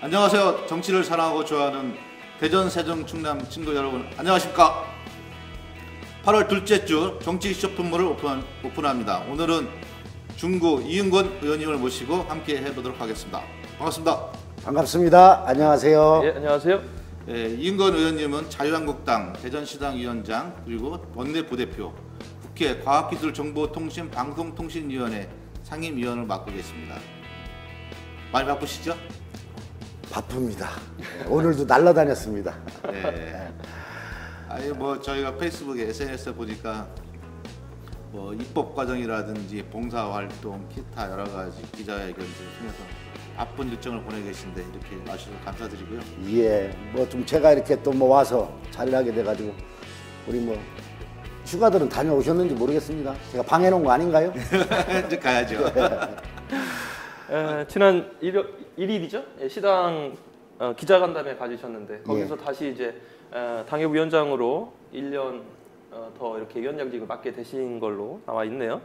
안녕하세요. 정치를 사랑하고 좋아하는 대전, 세종, 충남 친구 여러분 안녕하십니까? 8월 둘째 주 정치 쇼핑몰을 오픈합니다. 오늘은 중구 이은권 의원님을 모시고 함께 해보도록 하겠습니다. 반갑습니다. 반갑습니다. 안녕하세요. 예, 안녕하세요. 예, 이은권 의원님은 자유한국당 대전시당 위원장 그리고 원내 부대표, 국회 과학기술정보통신방송통신위원회 상임위원을 맡고 계십니다. 많이 바쁘시죠? 바쁩니다. 오늘도 날라다녔습니다. 네. 아니 뭐 저희가 페이스북에 SNS에 보니까 뭐 입법 과정이라든지 봉사활동, 기타 여러 가지 기자회견을 통해서 바쁜 일정을 보내고 계신데 이렇게 와주셔서 감사드리고요. 예, 뭐 좀 제가 이렇게 또 뭐 와서 자리를 하게 돼가지고 우리 뭐 휴가들은 다녀오셨는지 모르겠습니다. 제가 방해놓은 거 아닌가요? 이제 가야죠. 지난 일일이죠? 시당 기자간담회 가지셨는데 거기서 다시 이제 당협위원장으로 1년 더 이렇게 위원장직을 맡게 되신 걸로 나와 있네요.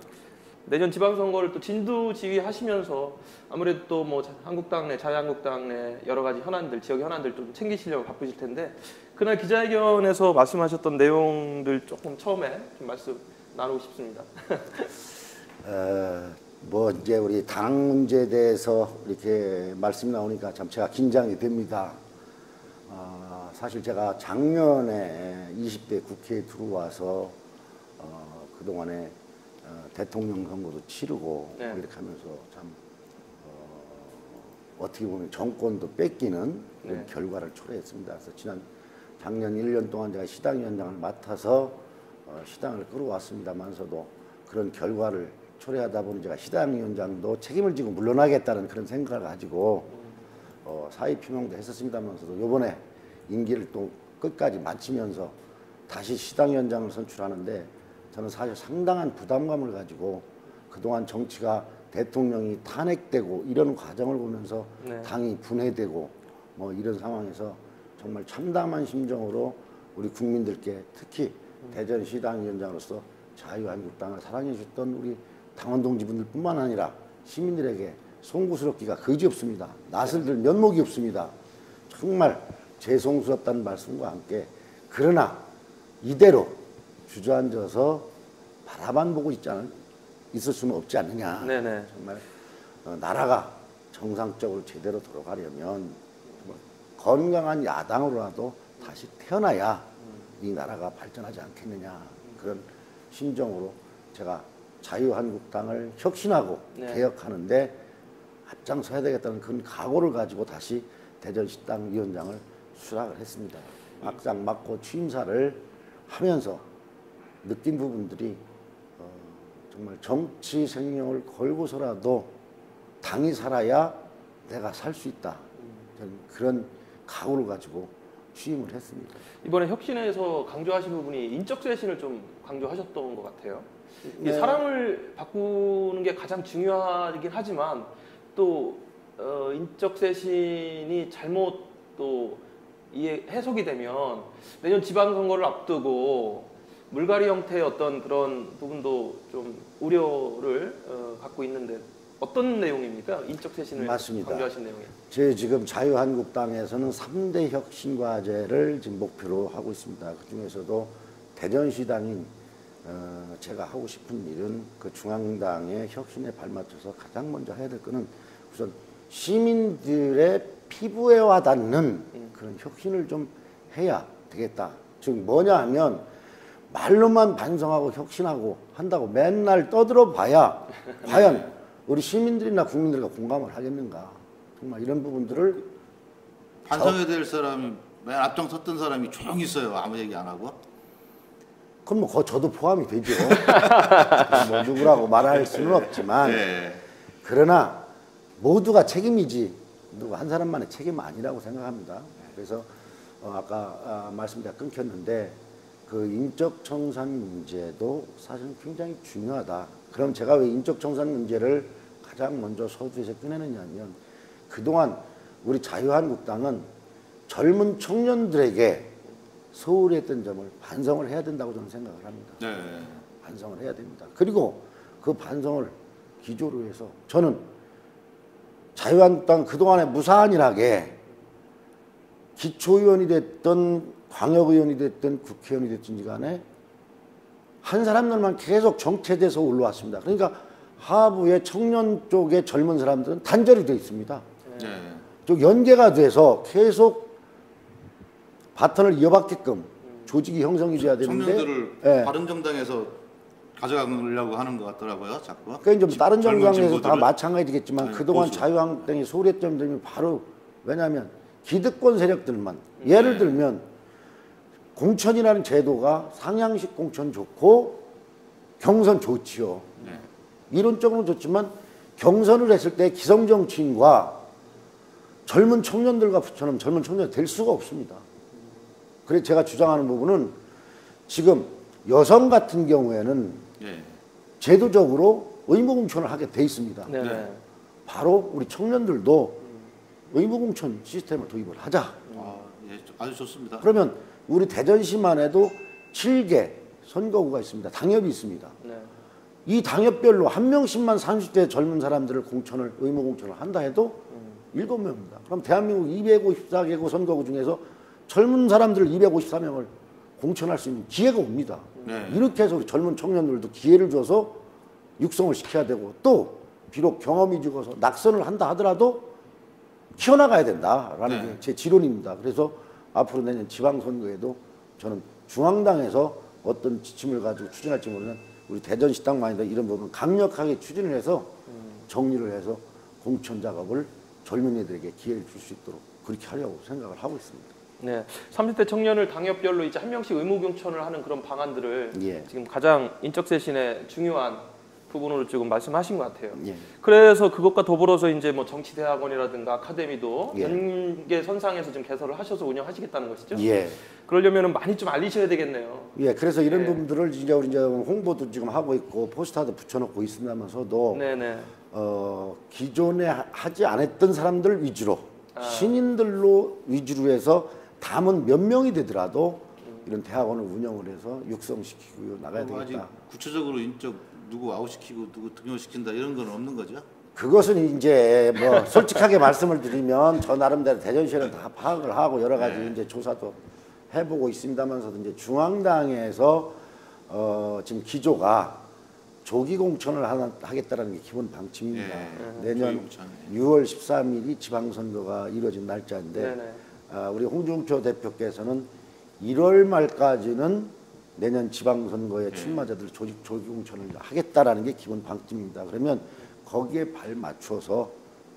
내년 지방선거를 또 진두지휘하시면서 아무래도 또 뭐 한국당 내, 자유한국당 내 여러 가지 현안들, 지역 현안들 좀 챙기시려고 바쁘실 텐데 그날 기자회견에서 말씀하셨던 내용들 조금 처음에 좀 말씀 나누고 싶습니다. 뭐 이제 우리 당 문제에 대해서 이렇게 말씀이 나오니까 참 제가 긴장이 됩니다. 사실 제가 작년에 20대 국회에 들어와서 그동안에 대통령 선거도 치르고 네. 이렇게 하면서 참 어떻게 보면 정권도 뺏기는 그런 네. 결과를 초래했습니다. 그래서 작년 1년 동안 제가 시당위원장을 맡아서 시당을 끌어왔습니다만서도 그런 결과를 초래하다 보니 제가 시당위원장도 책임을 지고 물러나겠다는 그런 생각을 가지고 사의 표명도 했었습니다만서도 이번에 임기를 또 끝까지 마치면서 다시 시당위원장을 선출하는데 저는 사실 상당한 부담감을 가지고 그동안 정치가 대통령이 탄핵되고 이런 과정을 보면서 네. 당이 분해되고 뭐 이런 상황에서 정말 참담한 심정으로 우리 국민들께 특히 대전시당위원장으로서 자유한국당을 사랑해 주셨던 우리 당원 동지분들 뿐만 아니라 시민들에게 송구스럽기가 그지없습니다. 낯을 들 면목이 없습니다. 정말 죄송스럽다는 말씀과 함께 그러나 이대로 주저앉아서 바라만 보고 있을 수는 없지 않느냐. 네네. 정말 나라가 정상적으로 제대로 돌아가려면 건강한 야당으로라도 다시 태어나야 이 나라가 발전하지 않겠느냐. 그런 심정으로 제가 자유한국당을 혁신하고 네. 개혁하는데 앞장서야 되겠다는 그런 각오를 가지고 다시 대전시당 위원장을 수락을 했습니다. 막상 맡고 취임사를 하면서 느낀 부분들이 정말 정치 생명을 걸고서라도 당이 살아야 내가 살 수 있다. 저는 그런 각오를 가지고 취임을 했습니다. 이번에 혁신에서 강조하신 부분이 인적 쇄신을 좀 강조하셨던 것 같아요. 네. 사람을 바꾸는 게 가장 중요하긴 하지만 또 인적 쇄신이 잘못 또 해석이 되면 내년 지방선거를 앞두고 물갈이 형태의 어떤 그런 부분도 좀 우려를 갖고 있는데 어떤 내용입니까? 인적 쇄신을 맞습니다. 강조하신 내용이. 제 지금 자유한국당에서는 3대 혁신과제를 지금 목표로 하고 있습니다. 그 중에서도 대전시당인 제가 하고 싶은 일은 그 중앙당의 혁신에 발맞춰서 가장 먼저 해야 될 거는 우선 시민들의 피부에 와닿는 그런 혁신을 좀 해야 되겠다. 즉 뭐냐 하면 말로만 반성하고 혁신하고 한다고 맨날 떠들어 봐야 과연 우리 시민들이나 국민들과 공감을 하겠는가. 정말 이런 부분들을 반성해야 될 사람이 맨 앞장섰던 사람이 조용히 있어요. 아무 얘기 안 하고. 그럼 뭐 저도 포함이 되죠. 뭐 누구라고 말할 수는 없지만 네. 그러나 모두가 책임이지 누구 한 사람만의 책임 아니라고 생각합니다. 그래서 아까 말씀 제가 끊겼는데 그 인적 청산 문제도 사실은 굉장히 중요하다. 그럼 제가 왜 인적 청산 문제를 가장 먼저 서두에서 꺼내느냐 하면 그동안 우리 자유한국당은 젊은 청년들에게 소홀히 했던 점을 반성을 해야 된다고 저는 생각을 합니다. 네. 반성을 해야 됩니다. 그리고 그 반성을 기조로 해서 저는 자유한국당 그동안에 무사안일하게 기초의원이 됐든 광역의원이 됐든 국회의원이 됐든지 간에 한 사람들만 계속 정체돼서 올라왔습니다. 그러니까 하부의 청년 쪽의 젊은 사람들은 단절이 되어 있습니다. 네. 좀 연계가 돼서 계속 바톤을 이어받게끔 조직이 형성이 돼야 되는데 청년들을 예. 바른정당에서 가져가려고 하는 것 같더라고요, 자꾸. 그러니까 좀 다른 젊은 정당에서 다 친구들을- 마찬가지겠지만 네, 그동안 보수. 자유한국당이 소홀했던 점이 바로 왜냐하면 기득권 세력들만 예를 들면 공천이라는 제도가 상향식 공천 좋고 경선 좋지요. 네. 이론적으로는 좋지만 경선을 했을 때 기성정치인과 젊은 청년들과 붙여놓으면 젊은 청년이 될 수가 없습니다. 그래서 제가 주장하는 부분은 지금 여성 같은 경우에는 예. 제도적으로 의무공천을 하게 돼 있습니다. 네. 네. 바로 우리 청년들도 의무공천 시스템을 도입을 하자. 아, 예, 아주 좋습니다. 그러면 우리 대전시만 해도 7개 선거구가 있습니다. 당협이 있습니다. 네. 이 당협별로 한 명씩만 30대 젊은 사람들을 공천을 의무공천을 한다 해도 7명입니다. 그럼 대한민국 254개국 선거구 중에서 젊은 사람들 254명을 공천할 수 있는 기회가 옵니다. 네. 이렇게 해서 우리 젊은 청년들도 기회를 줘서 육성을 시켜야 되고 또 비록 경험이 적어서 낙선을 한다 하더라도 키워나가야 된다라는 네. 게 제 지론입니다. 그래서 앞으로 내년 지방선거에도 저는 중앙당에서 어떤 지침을 가지고 추진할지 모르는 우리 대전시당만 아니라 이런 부분 강력하게 추진을 해서 정리를 해서 공천 작업을 젊은이들에게 기회를 줄 수 있도록 그렇게 하려고 생각을 하고 있습니다. 네, 30대 청년을 당협별로 이제 한 명씩 의무경천을 하는 그런 방안들을 예. 지금 가장 인적쇄신의 중요한 부분으로 지금 말씀하신 것 같아요. 예. 그래서 그것과 더불어서 이제 뭐 정치대학원이라든가 아카데미도 예. 연계선상에서 좀 개설을 하셔서 운영하시겠다는 것이죠. 예. 그러려면 많이 좀 알리셔야 되겠네요. 예, 그래서 이런 예. 부분들을 이제 홍보도 지금 하고 있고 포스터도 붙여놓고 있습니다만서도 네네. 기존에 하지 않았던 사람들 위주로 아. 신인들로 위주로 해서 담은 몇 명이 되더라도 이런 대학원을 운영을 해서 육성시키고 나가야 그리고 아직 되겠다. 구체적으로 인적 누구 아웃시키고 누구 등용시킨다 이런 건 없는 거죠? 그것은 이제 뭐 솔직하게 말씀을 드리면 저 나름대로 대전시는 다 파악을 하고 여러 가지 이제 조사도 해보고 있습니다만서도 이제 중앙당에서 지금 기조가 조기 공천을 하겠다라는 게 기본 방침입니다. 내년 조기 공천. 6월 13일이 지방선거가 이루어진 날짜인데 네네. 우리 홍준표 대표께서는 1월 말까지는 내년 지방선거에 출마자들 조기 공천을 하겠다라는 게 기본 방침입니다. 그러면 거기에 발 맞춰서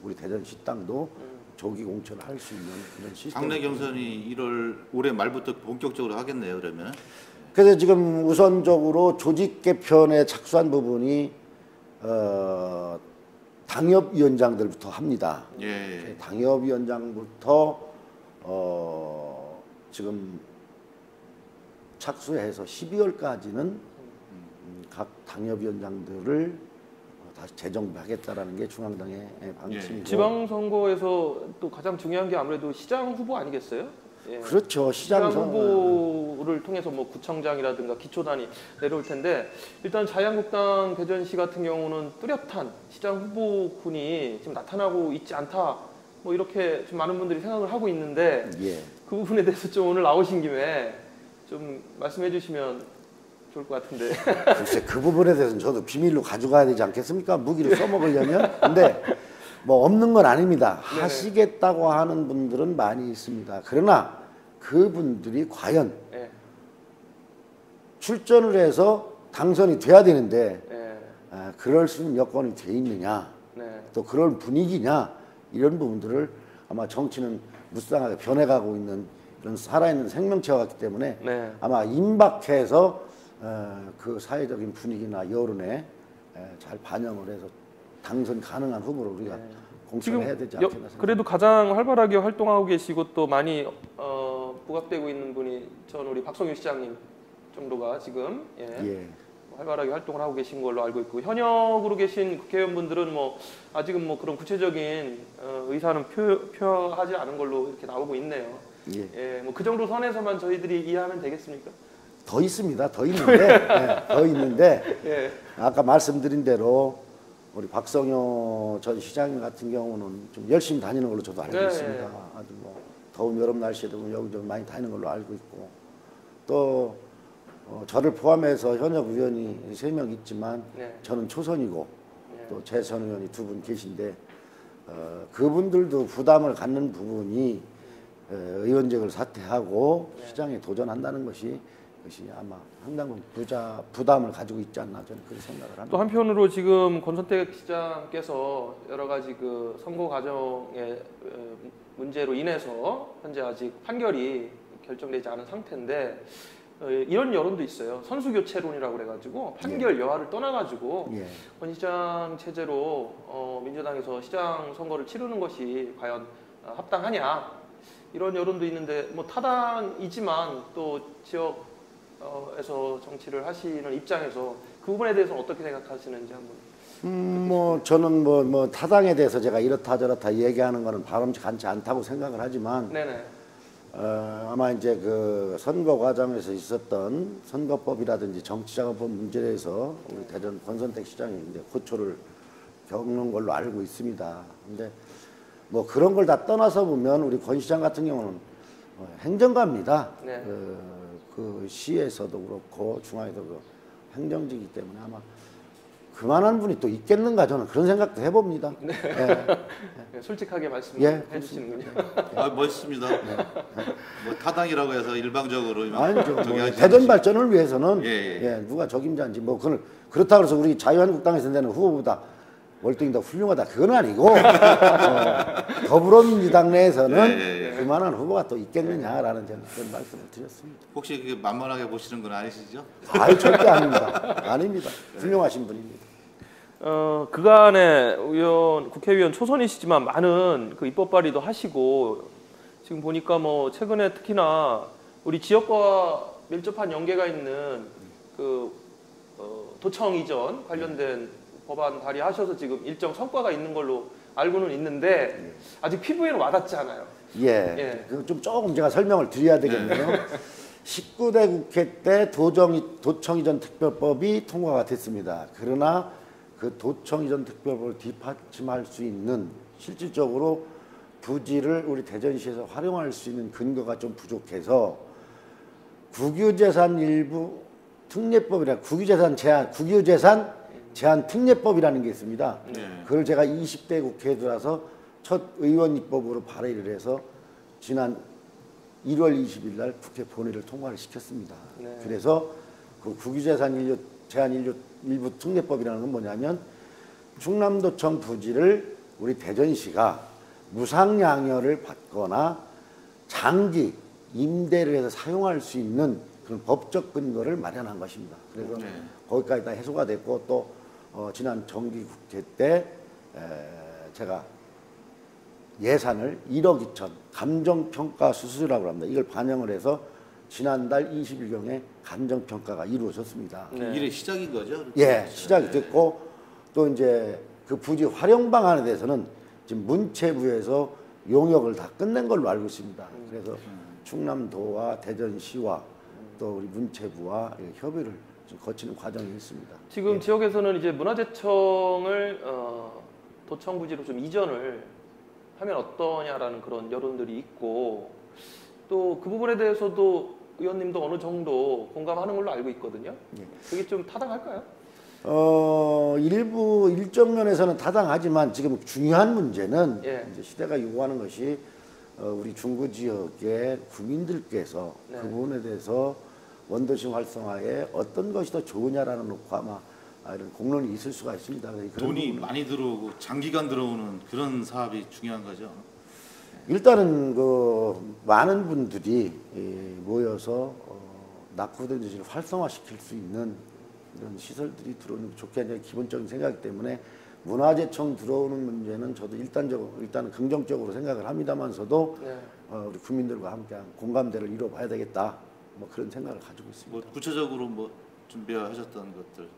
우리 대전시당도 조기 공천을 할 수 있는 그런 시스템. 당내 경선이 1월 올해 말부터 본격적으로 하겠네요. 그러면. 그래서 지금 우선적으로 조직 개편에 착수한 부분이 당협위원장들부터 합니다. 예. 당협위원장부터 지금 착수해서 12월까지는 각 당협위원장들을 다시 재정비하겠다라는 게 중앙당의 방침이고. 지방선거에서 또 가장 중요한 게 아무래도 시장 후보 아니겠어요? 예. 그렇죠. 시장 시장 후보를 통해서 뭐 구청장이라든가 기초단이 내려올 텐데 일단 자유한국당 대전시 같은 경우는 뚜렷한 시장 후보군이 지금 나타나고 있지 않다. 뭐 이렇게 좀 많은 분들이 생각을 하고 있는데 예. 그 부분에 대해서 좀 오늘 나오신 김에 좀 말씀해 주시면 좋을 것 같은데. 글쎄 그 부분에 대해서는 저도 비밀로 가져가야 되지 않겠습니까? 무기를 써먹으려면. 근데 뭐 없는 건 아닙니다. 네네. 하시겠다고 하는 분들은 많이 있습니다. 그러나 그분들이 과연 예. 출전을 해서 당선이 돼야 되는데 예. 그럴 수 있는 여건이 돼 있느냐, 네. 또 그런 분위기냐 이런 부분들을 아마 정치는 무쌍하게 변해가고 있는 그런 살아있는 생명체와 같기 때문에 네. 아마 임박해서 그 사회적인 분위기나 여론에 잘 반영을 해서 당선 가능한 후보로 우리가 공천을 해야 되지 않겠나 생각합니다. 그래도 가장 활발하게 활동하고 계시고 또 많이 부각되고 있는 분이 전 우리 박성유 시장님 정도가 지금 예. 활발하게 활동을 하고 계신 걸로 알고 있고 현역으로 계신 국회의원분들은 뭐 아직은 뭐 그런 구체적인 의사는 표하지 않은 걸로 이렇게 나오고 있네요. 예. 뭐 그 정도 선에서만 저희들이 이해하면 되겠습니까? 더 있습니다. 더 있는데, 더 있는데 예. 아까 말씀드린 대로 우리 박성효 전 시장님 같은 경우는 좀 열심히 다니는 걸로 저도 알고 네. 있습니다. 아주 뭐 더운 여름 날씨에 되면 여기저기 많이 다니는 걸로 알고 있고 또 저를 포함해서 현역 의원이 3명 있지만 네. 저는 초선이고 네. 또 재선 의원이 2분 계신데 그분들도 부담을 갖는 부분이 의원직을 사퇴하고 네. 시장에 도전한다는 것이 아마 상당 부담을 가지고 있지 않나 저는 그렇게 생각을 합니다. 또 한편으로 지금 권선택 시장께서 여러 가지 그 선거 과정의 문제로 인해서 현재 아직 판결이 결정되지 않은 상태인데 이런 여론도 있어요. 선수 교체론이라고 그래가지고 판결 여하를 떠나가지고 예. 권 시장 체제로 민주당에서 시장 선거를 치르는 것이 과연 합당하냐 이런 여론도 있는데 뭐 타당이지만 또 지역에서 정치를 하시는 입장에서 그 부분에 대해서 어떻게 생각하시는지 한번. 뭐 저는 뭐 타당에 대해서 제가 이렇다 저렇다 얘기하는 거는 바람직하지 않다고 생각을 하지만 네네. 아마 이제 그 선거 과정에서 있었던 선거법이라든지 정치자금법 문제에 대해서 우리 대전 권선택 시장이 이제 고초를 겪는 걸로 알고 있습니다. 근데 뭐 그런 걸 다 떠나서 보면 우리 권 시장 같은 경우는 행정가입니다. 네. 그 시에서도 그렇고 중앙에도 그 행정직이기 때문에 아마 그만한 분이 또 있겠는가 저는 그런 생각도 해봅니다. 네. 예. 솔직하게 말씀해 예, 주시는군요. 멋있습니다. 뭐 타당이라고 해서 일방적으로 아니죠. 뭐 정의하지 대전 않으시- 발전을 위해서는 예. 누가 적임자인지 뭐 그걸 그렇다고 해서 우리 자유한국당에서 내는 후보보다 월등히 더 훌륭하다 그건 아니고 더불어민주당 내에서는 그만한 후보가 또 있겠느냐라는 저는 그런 말씀을 드렸습니다. 혹시 그게 만만하게 보시는 건 아니시죠? 아유 절대 아닙니다. 아닙니다. 훌륭하신 분입니다. 그간에 국회의원 초선이시지만 많은 그 입법 발의도 하시고 지금 보니까 뭐 최근에 특히나 우리 지역과 밀접한 연계가 있는 그 도청 이전 관련된 법안 발의하셔서 지금 일정 성과가 있는 걸로 알고는 있는데 아직 피부에는 와닿지 않아요. 예. 좀 조금 제가 설명을 드려야 되겠네요. 19대 국회 때 도청 이전 특별법이 통과가 됐습니다. 그러나 그 도청 이전 특별법을 뒷받침할 수 있는 실질적으로 부지를 우리 대전시에서 활용할 수 있는 근거가 좀 부족해서 국유재산 일부 특례법이라 국유재산 제한 특례법이라는 게 있습니다. 그걸 제가 20대 국회에 들어와서 첫 의원 입법으로 발의를 해서 지난 1월 20일 날 국회 본회의를 통과를 시켰습니다. 네. 그래서 그 국유재산 제한 일부 특례법이라는 건 뭐냐면 충남도청 부지를 우리 대전시가 무상양혈을 받거나 장기 임대를 해서 사용할 수 있는 그런 법적 근거를 마련한 것입니다. 그래서 거기까지 다 해소가 됐고 또 지난 정기국회 때 제가 예산을 1억 2천 감정평가 수수료라고 합니다. 이걸 반영을 해서 지난달 20일경에 감정평가가 이루어졌습니다. 네. 일의 시작인 거죠? 예, 시작이 됐고 또 이제 그 부지 활용 방안에 대해서는 지금 문체부에서 용역을 다 끝낸 걸로 알고 있습니다. 그래서 충남도와 대전시와 또 우리 문체부와 협의를 좀 거치는 과정이 있습니다. 지금 지역에서는 이제 문화재청을 도청 부지로 좀 이전을 하면 어떠냐라는 그런 여론들이 있고 또 그 부분에 대해서도 의원님도 어느 정도 공감하는 걸로 알고 있거든요. 그게 좀 타당할까요? 일정 면에서는 타당하지만 지금 중요한 문제는 예. 이제 시대가 요구하는 것이 우리 중구 지역의 국민들께서 네. 그 부분에 대해서 원도심 활성화에 어떤 것이 더 좋으냐라는 놓고 아마 이런 공론이 있을 수가 있습니다. 그런 돈이 부분은 많이 들어오고 장기간 들어오는 그런 사업이 중요한 거죠. 일단은 그 많은 분들이 모여서 낙후된 활성화시킬 수 있는 이런 시설들이 들어오는 게 좋게 이제 기본적인 생각이기 때문에 문화재청 들어오는 문제는 저도 일단은 긍정적으로 생각을 합니다만서도 네. 우리 국민들과 함께 공감대를 이뤄봐야 되겠다 뭐 그런 생각을 가지고 있습니다. 뭐 구체적으로 뭐 준비하셨던 것들.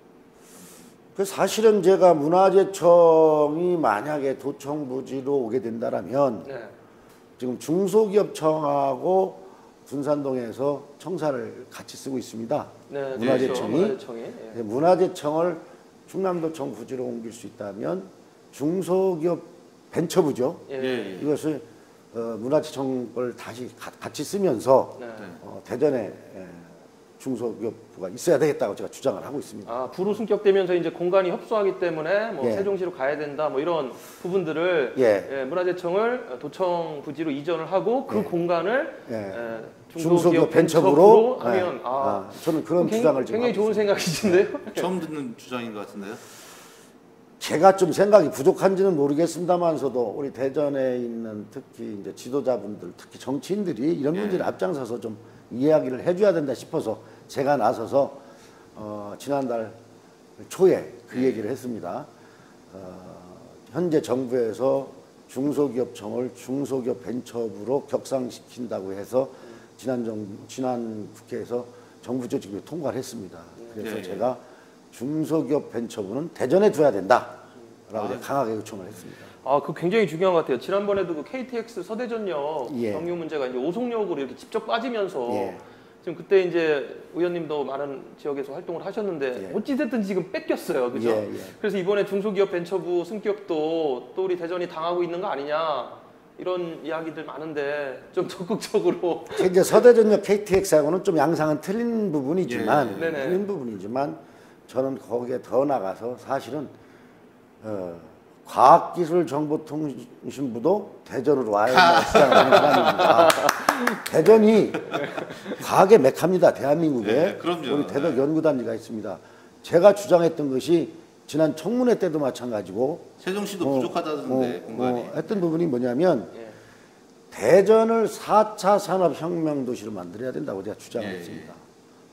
그 사실은 제가 문화재청이 만약에 도청 부지로 오게 된다라면 네. 지금 중소기업청하고 군산동에서 청사를 같이 쓰고 있습니다. 네, 문화재청이. 그렇죠. 문화재청이. 예. 문화재청을 충남도청 부지로 옮길 수 있다면 중소기업 벤처부죠. 예. 이것을 문화체청을 다시 같이 쓰면서 네. 대전에 중소기업부가 있어야 되겠다고 제가 주장을 하고 있습니다. 아, 부로 승격되면서 이제 공간이 협소하기 때문에 뭐 예. 세종시로 가야 된다 뭐 이런 부분들을 예. 문화재청을 도청 부지로 이전을 하고 그 예. 공간을 예. 중소기업 벤처부로 하면 저는 그런 주장을 지금 굉장히 하고 좋은 있습니다. 생각이신데요. 처음 듣는 주장인 것 같은데요. 제가 좀 생각이 부족한지는 모르겠습니다만서도 우리 대전에 있는 특히 이제 지도자분들, 특히 정치인들이 이런 문제를 앞장서서 좀 이야기를 해줘야 된다 싶어서 제가 나서서 지난달 초에 그 얘기를 했습니다. 현재 정부에서 중소기업청을 중소기업 벤처부로 격상시킨다고 해서 지난 국회에서 정부 조직이 통과를 했습니다. 그래서 예. 제가 중소기업 벤처부는 대전에 둬야 된다라고 제가 강하게 요청을 했습니다. 아, 그 굉장히 중요한 것 같아요. 지난번에도 그 KTX 서대전역 예. 경유 문제가 이제 오송역으로 이렇게 직접 빠지면서 예. 지금 그때 이제 의원님도 많은 지역에서 활동을 하셨는데 예. 어찌됐든 지금 뺏겼어요, 그죠? 예, 예. 그래서 이번에 중소기업 벤처부 승격도 또 우리 대전이 당하고 있는 거 아니냐 이런 이야기들 많은데 좀 적극적으로. 이제 서대전역 KTX하고는 좀 양상은 틀린 부분이지만, 예. 네네. 틀린 부분이지만 저는 거기에 더 나가서 사실은 과학기술정보통신부도 대전으로 와야 된다고 주장하는 사람입니다. 대전이 과학의 메카입니다. 대한민국에. 네, 그럼요. 우리 대덕 연구단지가 있습니다. 제가 주장했던 것이 지난 청문회 때도 마찬가지고 세종시도 부족하다던데 공간이. 했던 부분이 뭐냐면 예. 대전을 4차 산업혁명 도시로 만들어야 된다고 제가 주장했습니다. 예.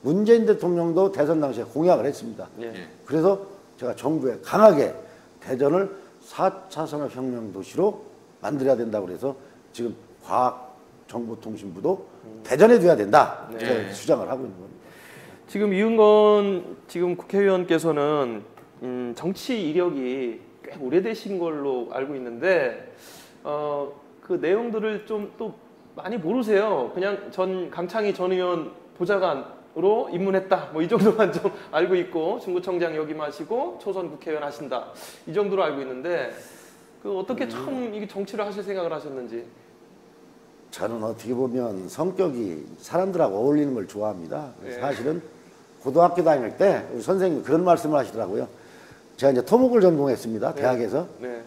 문재인 대통령도 대선 당시에 공약을 했습니다. 예. 예. 그래서 제가 정부에 강하게 대전을 4차 산업혁명 도시로 만들어야 된다고 그래서 지금 과학정보통신부도 대전에 둬야 된다. 네. 제가 주장을 하고 있는 겁니다. 지금 이은건 지금 국회의원께서는 정치 이력이 꽤 오래되신 걸로 알고 있는데 그 내용들을 좀 또 많이 모르세요. 그냥 강창희 전 의원 보좌관으로 입문했다. 뭐 이 정도만 좀 알고 있고 중구청장 역임하시고 초선 국회의원 하신다. 이 정도로 알고 있는데 그 어떻게 처음 이게 정치를 하실 생각을 하셨는지. 저는 어떻게 보면 성격이 사람들하고 어울리는 걸 좋아합니다. 그래서 네. 사실은 고등학교 다닐 때 우리 선생님이 그런 말씀을 하시더라고요. 제가 이제 토목을 전공했습니다. 대학에서. 네.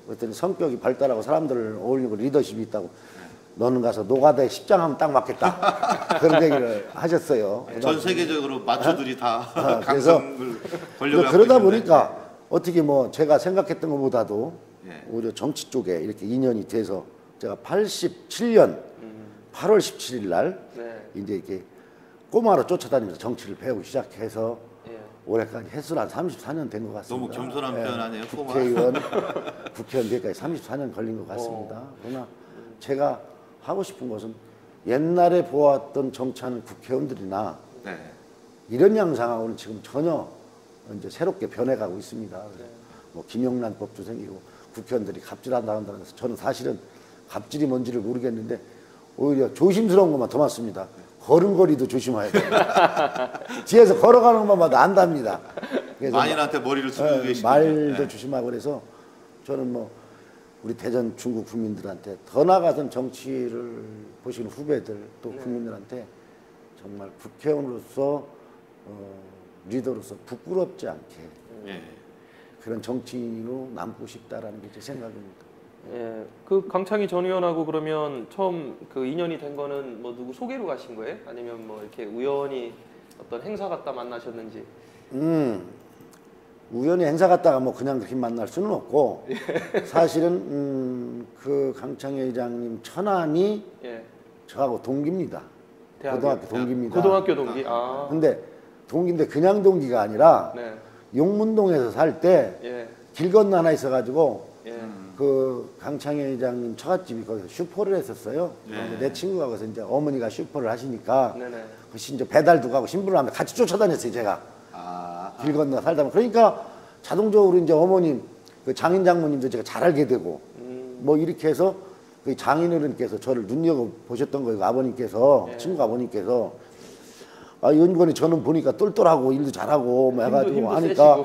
그랬더니 성격이 발달하고 사람들을 어울리고 리더십이 있다고 너는 가서 노가다에 십장하면 딱 맞겠다. 그런 얘기를 하셨어요. 전 세계적으로 마초들이 다 그래서 강성을 권력을 갖고 그러다 있는데. 보니까 어떻게 뭐 제가 생각했던 것보다도 예. 오히려 정치 쪽에 이렇게 인연이 돼서 제가 87년 8월 17일 날 네. 이제 이렇게 꼬마로 쫓아다니면서 정치를 배우기 시작해서 예. 올해까지 횟수로 한 34년 된 것 같습니다. 너무 겸손한 표현 아니에요, 꼬마? 국회의원 되기까지 34년 걸린 것 같습니다. 그러나 제가 하고 싶은 것은 옛날에 보았던 정치하는 국회의원들이나 네. 이런 양상하고는 지금 전혀 이제 새롭게 변해가고 있습니다. 그래서 뭐 김영란법도 생기고 국회의원들이 갑질한다고 해서 저는 사실은 갑질이 뭔지를 모르겠는데 오히려 조심스러운 것만 더 많습니다. 걸음걸이도 조심해야 돼요. 뒤에서 걸어가는 것만 봐도 안답니다. 그래서 만인한테 머리를 숙이고 계시고 말도 조심하고 그래서 저는 뭐 우리 대전 중국 국민들한테 더 나아가선 정치를 보시는 후배들 또 국민들한테 정말 국회의원으로서 리더로서 부끄럽지 않게 예. 그런 정치인으로 남고 싶다라는 게 제 생각입니다. 예, 그 강창희 전 의원하고 그러면 처음 그 인연이 된 거는 뭐 누구 소개로 가신 거예요? 아니면 뭐 이렇게 우연히 어떤 행사 갔다 만나셨는지? 우연히 행사 갔다가 뭐 그냥 그렇게 만날 수는 없고 사실은 그 강창희 회장님 처남이 예, 저하고 동기입니다. 대학교? 고등학교 동기입니다. 고등학교 동기. 아, 근데 동기인데 그냥 동기가 아니라 네, 용문동에서 살 때 길 예, 건너 하나 있어가지고 예, 그 강창희 회장님 처갓집이 거기서 슈퍼를 했었어요. 근데 내 친구가 거기서 이제 어머니가 슈퍼를 하시니까 네네. 그 이제 배달도 가고 신부를 하면 같이 쫓아다녔어요, 제가. 길 건너 살다 보면. 그러니까 자동적으로 이제 어머님, 그 장인 장모님도 제가 잘 알게 되고 뭐 이렇게 해서 그 장인어른께서 저를 눈여겨보셨던 거예요. 아버님께서, 친구 아버님께서. 아, 연구원이 저는 보니까 똘똘하고 일도 잘하고 뭐 해가지고 힘도 하니까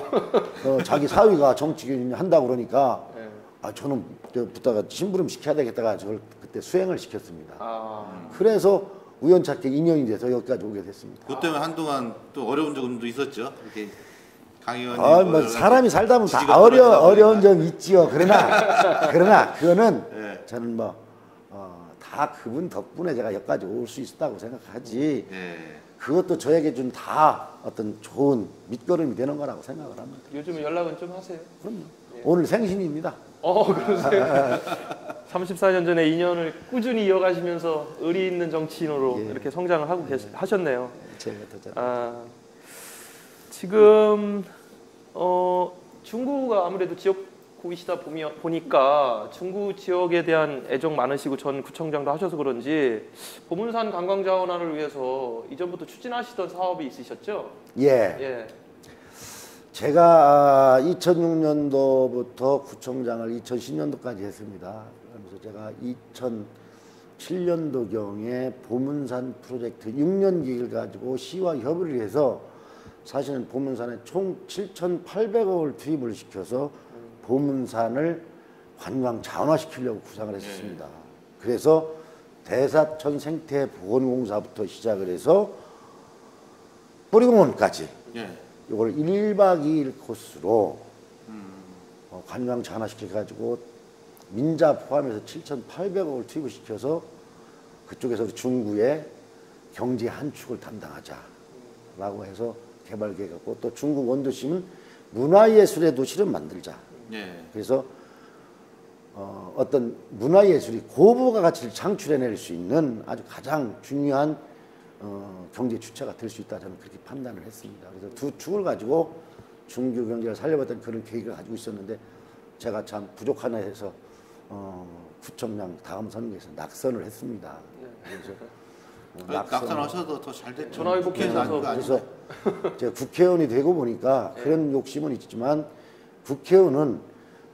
세시고. 자기 사위가 정치 한다고 그러니까 예. 저는 붙다가 심부름 시켜야 되겠다가 저를 그때 수행을 시켰습니다. 아, 그래서 우연찮게 인연이 돼서 여기까지 오게 됐습니다. 그것 때문에 한동안 또 어려운 적도 있었죠. 이렇게 강 의원님. 뭐 사람이 살다 보면 지지가 다 떨어지다 어려운 보니까. 점 있지요. 그러나 그거는 예. 저는 다 그분 덕분에 제가 여기까지 올 수 있었다고 생각하지. 예. 그것도 저에게 준 다 어떤 좋은 밑거름이 되는 거라고 생각을 합니다. 요즘 연락은 좀 하세요? 그럼요. 오늘 생신입니다. 그러세요? 34년 전에 인연을 꾸준히 이어가시면서 의리 있는 정치인으로 예. 이렇게 성장을 하고 하셨네요. 제가 더 잘. 지금 중구가 아무래도 지역구이시다 보니까 중구 지역에 대한 애정 많으시고 전 구청장도 하셔서 그런지 보문산 관광자원화를 위해서 이전부터 추진하시던 사업이 있으셨죠? 예. 예. 제가 2006년도부터 구청장을 2010년도까지 했습니다. 그래서 제가 2007년도경에 보문산 프로젝트 6년기를 가지고 시와 협의를 해서 사실은 보문산에 총 7,800억을 투입을 시켜서 보문산을 관광 자원화시키려고 구상을 했었습니다. 그래서 대사천 생태보건공사부터 시작을 해서 뿌리공원까지 예. 이걸 1박 2일 코스로 관광 자원화시켜가지고 민자 포함해서 7,800억을 투입을 시켜서 그쪽에서 우리 중구의 경제 한 축을 담당하자라고 해서 개발 계획했고 또 중구 원도심은 문화예술의 도시를 만들자. 예. 그래서 어떤 문화예술이 고부가 가치를 창출해낼 수 있는 아주 가장 중요한 경제 주체가 될 수 있다 저는 그렇게 판단을 했습니다. 그래서 두 축을 가지고 중구 경제를 살려봤던 그런 계획을 가지고 있었는데 제가 참 부족하나 해서 구청장 다음 선거에서 낙선을 했습니다. 그래서 낙선하셔도 더 잘 됐죠. 전화위복해서 그래서 제가 국회의원이 되고 보니까 그런 욕심은 있지만 국회의원은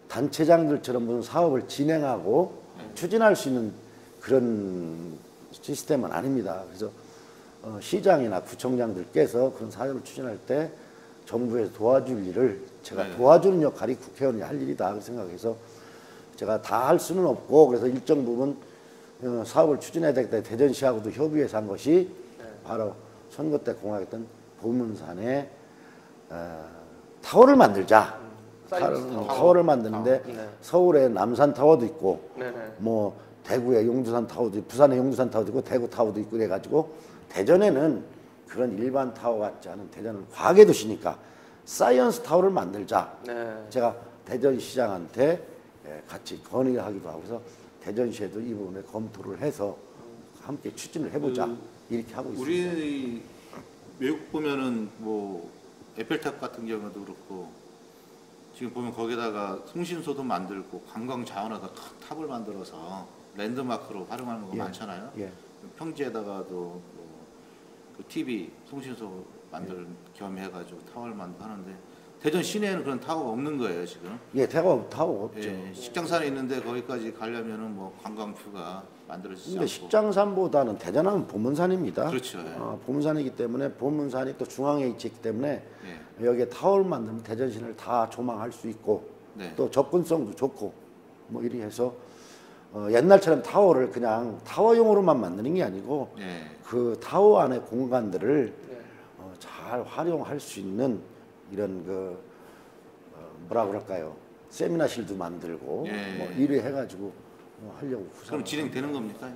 단체장들처럼 무슨 사업을 진행하고 추진할 수 있는 그런 시스템은 아닙니다. 그래서 시장이나 구청장들께서 그런 사업을 추진할 때 정부에서 도와줄 일을 제가 도와주는 역할이 국회의원이 할 일이다 생각해서 제가 다 할 수는 없고 그래서 일정 부분 사업을 추진해야 되겠다 대전시하고도 협의해서 한 것이 바로 선거 때 공약했던 보문산에 타워를 만들자. 타워를 만드는데 네. 서울에 남산 타워도 있고 네네. 뭐 대구에 용두산 타워도 있고 부산에 용두산 타워도 있고 대구 타워도 있고 그래가지고 대전에는 그런 일반 타워 같지 않은 대전은 과학의 도시니까 사이언스 타워를 만들자. 네. 제가 대전시장한테 같이 건의하기도 하고 그래서 대전시에도 이 부분에 검토를 해서 함께 추진을 해보자 이렇게 하고 있습니다. 우리 외국 보면은 뭐 에펠탑 같은 경우도 그렇고 지금 보면 거기다가 송신소도 만들고 관광 자원화도 큰 탑을 만들어서 랜드마크로 활용하는 거 많잖아요. 예. 평지에다가도 그 TV 송신소 만들 겸해가지고 타워를 만들고 하는데 대전 시내에는 그런 타워가 없는 거예요 지금. 예, 타워가 없죠. 예, 식장산에 있는데 거기까지 가려면은 뭐 관광표가 만들어지지 근데 않고. 식장산보다는 대전하면 보문산입니다. 그렇죠. 예. 보문산이기 때문에 보문산이 또 중앙에 있기 때문에 예. 여기에 타워를 만들면 대전시를 다 조망할 수 있고 네. 또 접근성도 좋고 뭐 이리 해서 옛날처럼 타워를 그냥 타워용으로만 만드는 게 아니고 예. 그 타워 안의 공간들을 잘 활용할 수 있는 이런 그 뭐라 그럴까요? 세미나실도 만들고 예. 뭐 이래 해가지고 하려고 구상. 그럼 진행되는 겁니까?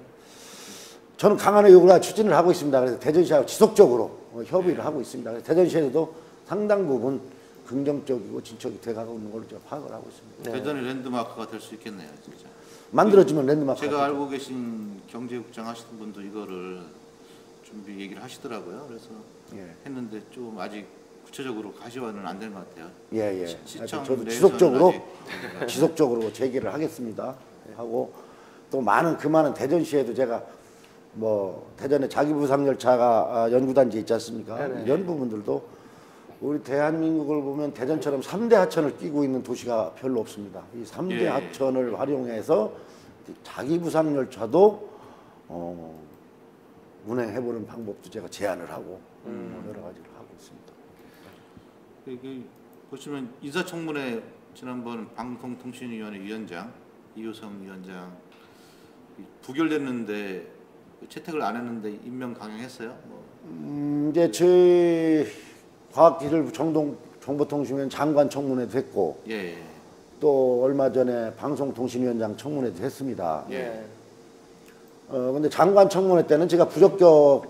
저는 강한의 요구가 추진을 하고 있습니다. 그래서 대전시하고 지속적으로 협의를 하고 있습니다. 그래서 대전시에서도 상당 부분 긍정적이고 진척이 돼가고 있는 걸로 제가 파악을 하고 있습니다. 네. 대전이 랜드마크가 될 수 있겠네요, 진짜. 만들어지면 랜드마크. 제가 알고 계신 경제국장 하시던 분도 이거를 준비 얘기를 하시더라고요. 그래서 예. 했는데 좀 아직 구체적으로 가시화는 안 된 것 같아요. 예. 시청 저도 내에서는 지속적으로 제기를 하겠습니다. 하고 또 많은 대전시에도 제가 뭐 대전에 자기부상 열차가 연구단지에 있지 않습니까? 네네. 이런 부분들도 우리 대한민국을 보면 대전처럼 3대 하천을 끼고 있는 도시가 별로 없습니다. 이 3대 예. 하천을 활용해서 자기부상 열차도 운행해보는 방법도 제가 제안을 하고 여러 가지를 하고 있습니다. 이게 보시면 인사청문회 지난번 방송통신위원회 위원장 이효성 위원장 부결됐는데 채택을 안 했는데 임명 강행했어요? 이제 저희 과학기술 정보통신위원 장관 청문회도 했고 예. 또 얼마 전에 방송통신위원장 청문회도 했습니다. 예. 근데 장관 청문회 때는 제가 부적격으로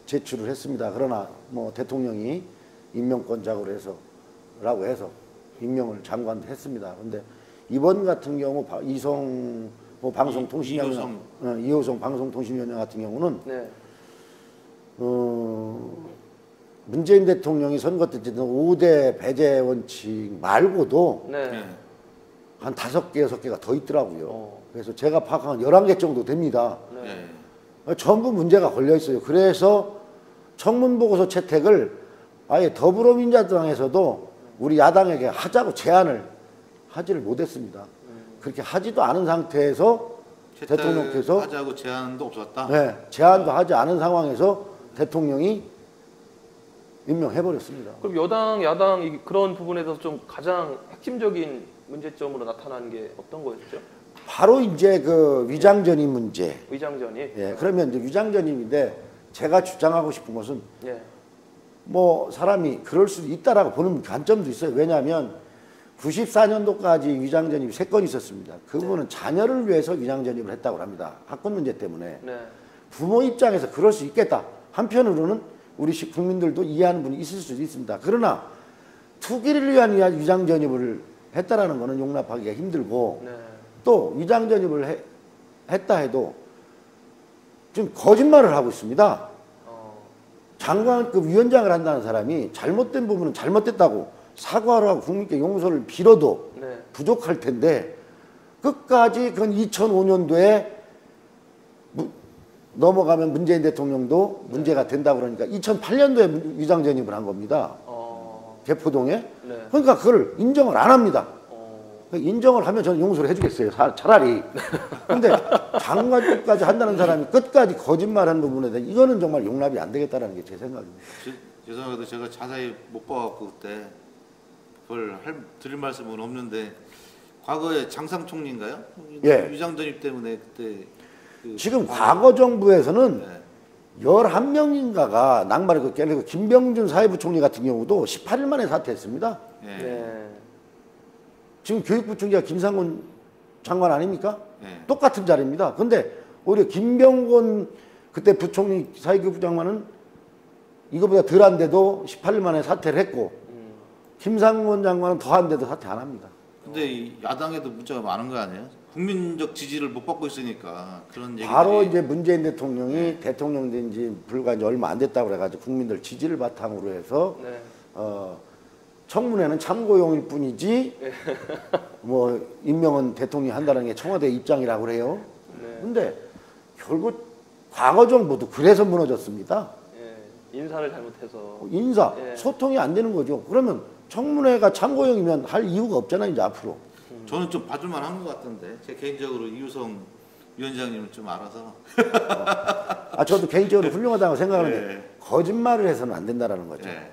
제출을 했습니다. 그러나 뭐 대통령이 임명권자로 라고 해서 임명을 장관도 했습니다. 근데 이번 같은 경우 이호성 방송통신위원장 같은 경우는 네. 문재인 대통령이 선거 때 지던 5대 배제 원칙 말고도 네. 예. 한 5개, 6개가 더 있더라고요. 그래서 제가 파악한 11개 정도 됩니다. 네. 예. 전부 문제가 걸려 있어요. 그래서 청문보고서 채택을 아예 더불어민주당에서도 우리 야당에게 하자고 제안을 하지를 못했습니다. 그렇게 하지도 않은 상태에서 대통령께서 하자고 제안도 없었다. 네, 제안도 하지 않은 상황에서 대통령이 임명해버렸습니다. 그럼 여당, 야당 그런 부분에서 좀 가장 핵심적인 문제점으로 나타나는 게 어떤 거였죠? 바로 이제 그 위장전입 문제. 위장전입. 예, 그러면 이제 위장전입인데 제가 주장하고 싶은 것은 예. 뭐 사람이 그럴 수도 있다라고 보는 관점도 있어요. 왜냐하면 94년도까지 위장전입이 3건 있었습니다. 그 부분은 자녀를 위해서 위장전입을 했다고 합니다. 학군 문제 때문에. 네. 부모 입장에서 그럴 수 있겠다. 한편으로는 우리 국민들도 이해하는 분이 있을 수도 있습니다. 그러나 투기를 위한 위장전입을 했다라는 것은 용납하기가 힘들고 네. 또 위장전입을 했다 해도 지금 거짓말을 하고 있습니다. 장관 그 위원장을 한다는 사람이 잘못된 부분은 잘못됐다고 사과를 하고 국민께 용서를 빌어도 네. 부족할 텐데 끝까지 그건 2005년도에 넘어가면 문재인 대통령도 문제가 된다고 그러니까 2008년도에 위장전입을 한 겁니다. 개포동에. 네. 그러니까 그걸 인정을 안 합니다. 인정을 하면 저는 용서를 해주겠어요. 차라리. 근데 장관직까지 한다는 사람이 끝까지 거짓말하는 부분에 대해 이거는 정말 용납이 안 되겠다는 게 제 생각입니다. 죄송해도 제가 자세히 못 봐갖고 그때 그걸 드릴 말씀은 없는데 과거에 장상 총리인가요? 예. 위장전입 때문에 그때 지금 과거 정부에서는 네. 11명인가가 낙마를 깨내고 김병준 사회부 총리 같은 경우도 18일 만에 사퇴했습니다. 예. 네. 지금 교육부 총리가 김상곤 장관 아닙니까? 예. 똑같은 자리입니다. 근데 오히려 김병곤 그때 부총리 사회교육부 장관은 이거보다 덜한데도 18일 만에 사퇴를 했고 김상곤 장관은 더한데도 사퇴 안 합니다. 근데 이 야당에도 문제가 많은 거 아니에요? 국민적 지지를 못 받고 있으니까 그런 얘기들이 바로 이제 문재인 대통령이 대통령 된 지 불과 이제 얼마 안 됐다고 그래가지고 국민들 지지를 바탕으로 해서 네. 청문회는 참고용일 뿐이지 뭐 임명은 대통령이 한다는 게 청와대 입장이라고 그래요. 네. 근데 결국 과거 정부도 그래서 무너졌습니다. 예. 인사를 잘못해서. 인사, 예. 소통이 안 되는 거죠. 그러면 청문회가 참고용이면 할 이유가 없잖아요, 이제 앞으로. 저는 좀 봐줄만 한 것 같던데 제 개인적으로 이유성 위원장님은 좀 알아서 저도 개인적으로 훌륭하다고 생각하는데 예. 거짓말을 해서는 안 된다라는 거죠. 예.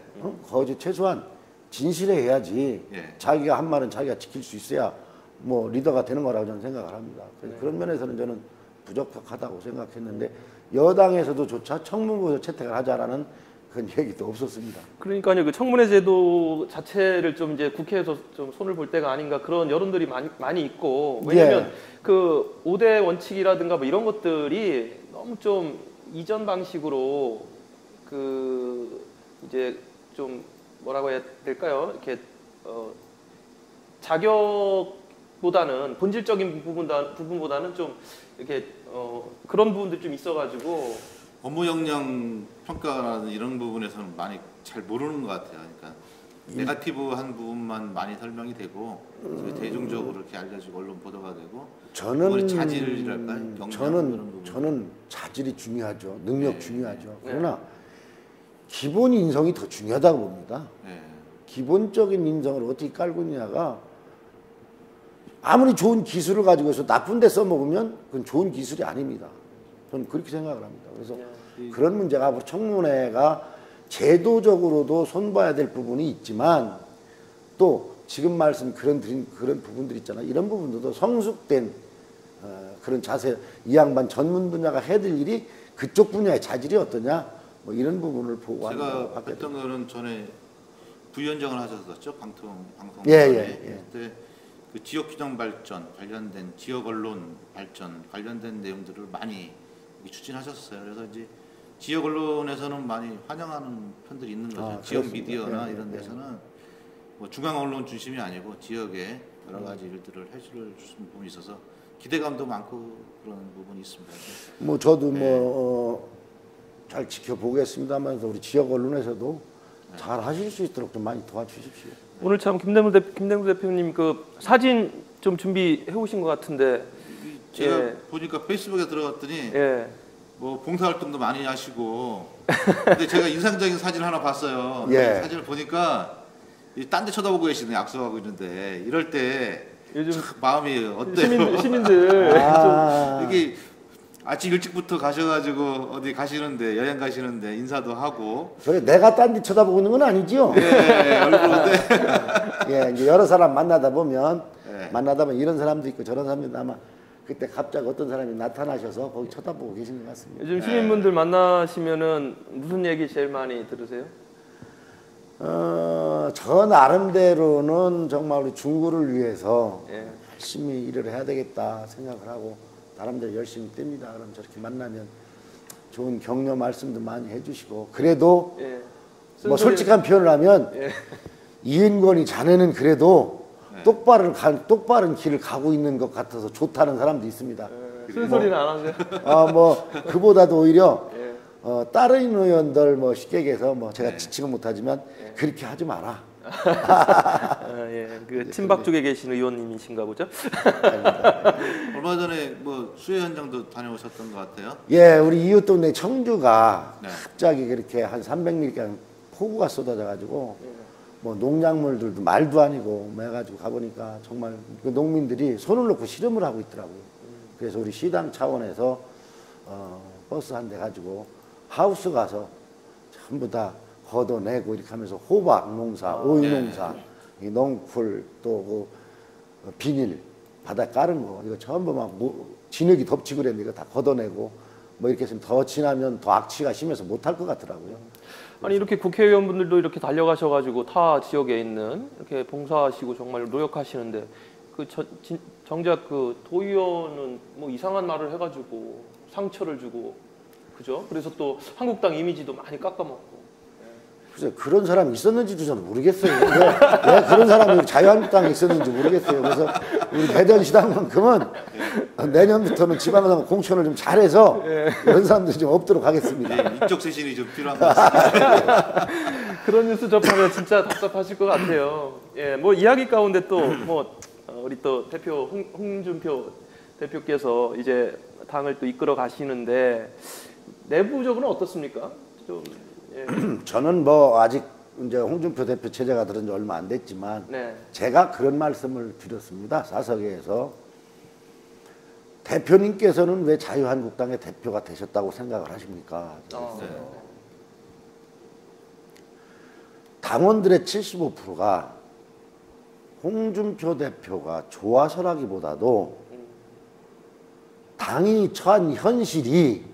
최소한 진실해 해야지 예. 자기가 한 말은 자기가 지킬 수 있어야 뭐 리더가 되는 거라고 저는 생각을 합니다. 그래서 그런 면에서는 저는 부적합하다고 생각했는데 여당에서도 조차 청문보고서 채택을 하자라는 그런 얘기도 없었습니다. 그러니까요, 그 청문회 제도 자체를 좀 이제 국회에서 좀 손을 볼 때가 아닌가 그런 여론들이 많이 있고 왜냐하면 예. 그 5대 원칙이라든가 뭐 이런 것들이 너무 좀 이전 방식으로 그 이제 좀 뭐라고 해야 될까요? 이렇게 자격보다는 본질적인 부분보다는 좀 이렇게 그런 부분들이 좀 있어가지고. 업무 역량 평가라는 이런 부분에서는 많이 잘 모르는 것 같아요. 그러니까 네거티브한 부분만 많이 설명이 되고 대중적으로 이렇게 알려지고 언론 보도가 되고 저는 자질이랄까요? 경쟁 이런 부분. 저는 자질이 중요하죠. 능력 네. 중요하죠. 그러나 기본 인성이 더 중요하다고 봅니다. 네. 기본적인 인성을 어떻게 깔고 있냐가 아무리 좋은 기술을 가지고서 나쁜 데 써먹으면 그건 좋은 기술이 아닙니다. 저는 그렇게 생각을 합니다. 그래서 그런 문제가 앞으로 청문회가 제도적으로도 손봐야 될 부분이 있지만 또 지금 말씀 그런 부분들 있잖아. 이런 부분들도 성숙된 그런 자세, 이 양반 전문 분야가 해야 될 일이 그쪽 분야의 자질이 어떠냐, 뭐 이런 부분을 보고 제가 했던 거는 전에 부위원장을 하셨었죠. 방송. 그때 그 지역 균형 발전 관련된 지역 언론 발전 관련된 내용들을 많이 추진하셨어요. 그래서 이제 지역 언론에서는 많이 환영하는 편들이 있는 거죠. 지역 미디어나 이런 데서는 뭐 중앙 언론 중심이 아니고 지역에 여러 가지 일들을 해줄 부분이 있어서 기대감도 많고 그런 부분이 있습니다. 뭐 저도 잘 지켜보겠습니다만 우리 지역 언론에서도 잘 하실 수 있도록 좀 많이 도와주십시오. 오늘 참 김대무 대표님 그 사진 좀 준비해 오신 것 같은데 제가 보니까 페이스북에 들어갔더니 뭐 봉사활동도 많이 하시고 근데 제가 인상적인 사진 하나 봤어요. 사진을 보니까 딴 데 쳐다보고 계시네. 약속하고 있는데 이럴 때 요즘 마음이 어때요? 시민들 좀 이게 아침 일찍부터 가셔가지고 어디 가시는데 여행 가시는데 인사도 하고. 그래 내가 딴 데 쳐다보고 있는 건 아니지요. 얼굴인데. 이제 여러 사람 만나다 보면 이런 사람도 있고 저런 사람도 있고 아마 그때 갑자기 어떤 사람이 나타나셔서 거기 쳐다보고 계시는 것 같습니다. 요즘 시민분들 만나시면은 무슨 얘기 제일 많이 들으세요? 저 나름대로는 정말 우리 중구를 위해서 열심히 일을 해야 되겠다 생각을 하고 나름대로 열심히 뗍니다. 그럼 저렇게 만나면 좋은 격려 말씀도 많이 해주시고 그래도 뭐 솔직한 표현을 하면 이은권이 자네는 그래도 똑바른 길을 가고 있는 것 같아서 좋다는 사람도 있습니다. 쓴소리는 안 하세요? 뭐 그보다도 오히려 다른 의원들 뭐 쉽게 얘기해서 뭐 제가 지칭은 못하지만 그렇게 하지 마라. 그 친박 쪽에 계신 의원님이신가 보죠? 얼마 전에 뭐 수해 현장도 다녀오셨던 것 같아요. 우리 이웃 동네 청주가 갑자기 그렇게 한 300mm 폭우가 쏟아져가지고 뭐 농작물들도 말도 아니고 해가지고 가보니까 정말 그 농민들이 손을 놓고 실험을 하고 있더라고요. 그래서 우리 시당 차원에서 버스 한 대 가지고 하우스 가서 전부 다 걷어내고 이렇게 하면서 호박 농사, 오이 농사, 이 농풀 또 그 비닐 바닥 깔은 거 이거 전부 막 진흙이 덮치고 그랬는데 이거 다 걷어내고 뭐 이렇게 했으면 더 지나면 더 악취가 심해서 못할 것 같더라고요. 아니 이렇게 국회의원분들도 이렇게 달려가셔가지고 타 지역에 있는 이렇게 봉사하시고 정말 노력하시는데 정작 그 도의원은 뭐 이상한 말을 해가지고 상처를 주고 그죠? 그래서 또 한국당 이미지도 많이 깎아먹고. 글쎄 그런 사람이 있었는지도 저는 모르겠어요. 왜 그런 사람이 자유한국당에 있었는지 모르겠어요. 그래서 우리 대전시당만큼은 내년부터는 지방선거 공천을 좀 잘해서 이런 사람들이 좀 없도록 하겠습니다. 인적 쇄신이 좀 필요한 것 같습니다. 그런 뉴스 접하면 진짜 답답하실 것 같아요. 뭐 이야기 가운데 또 뭐 우리 또 대표 홍준표 대표께서 이제 당을 또 이끌어 가시는데 내부적으로는 어떻습니까? 좀 저는 뭐 아직 이제 홍준표 대표 체제가 들은 지 얼마 안 됐지만 제가 그런 말씀을 드렸습니다. 사석에서 대표님께서는 왜 자유한국당의 대표가 되셨다고 생각을 하십니까? 당원들의 75%가 홍준표 대표가 좋아서라기보다도 당이 처한 현실이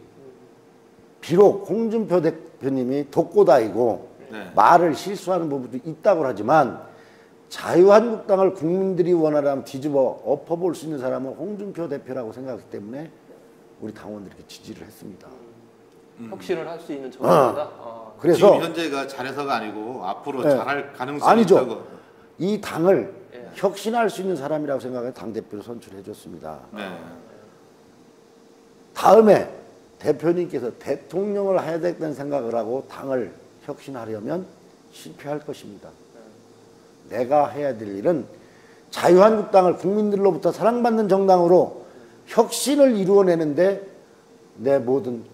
비록 홍준표 대표님이 독고다이고 말을 실수하는 부분도 있다고 하지만 자유한국당을 국민들이 원하라면 뒤집어 엎어볼 수 있는 사람은 홍준표 대표라고 생각하기 때문에 우리 당원들이 지지를 했습니다. 혁신을 할 수 있는 정당이다. 그래서 지금 현재가 잘해서가 아니고 앞으로 잘할 가능성이 아니죠. 있다고. 이 당을 혁신할 수 있는 사람이라고 생각해 당대표를 선출해 줬습니다. 다음에 대표님께서 대통령을 해야 되겠다는 생각을 하고 당을 혁신하려면 실패할 것입니다. 내가 해야 될 일은 자유한국당을 국민들로부터 사랑받는 정당으로 혁신을 이루어내는데 내 모든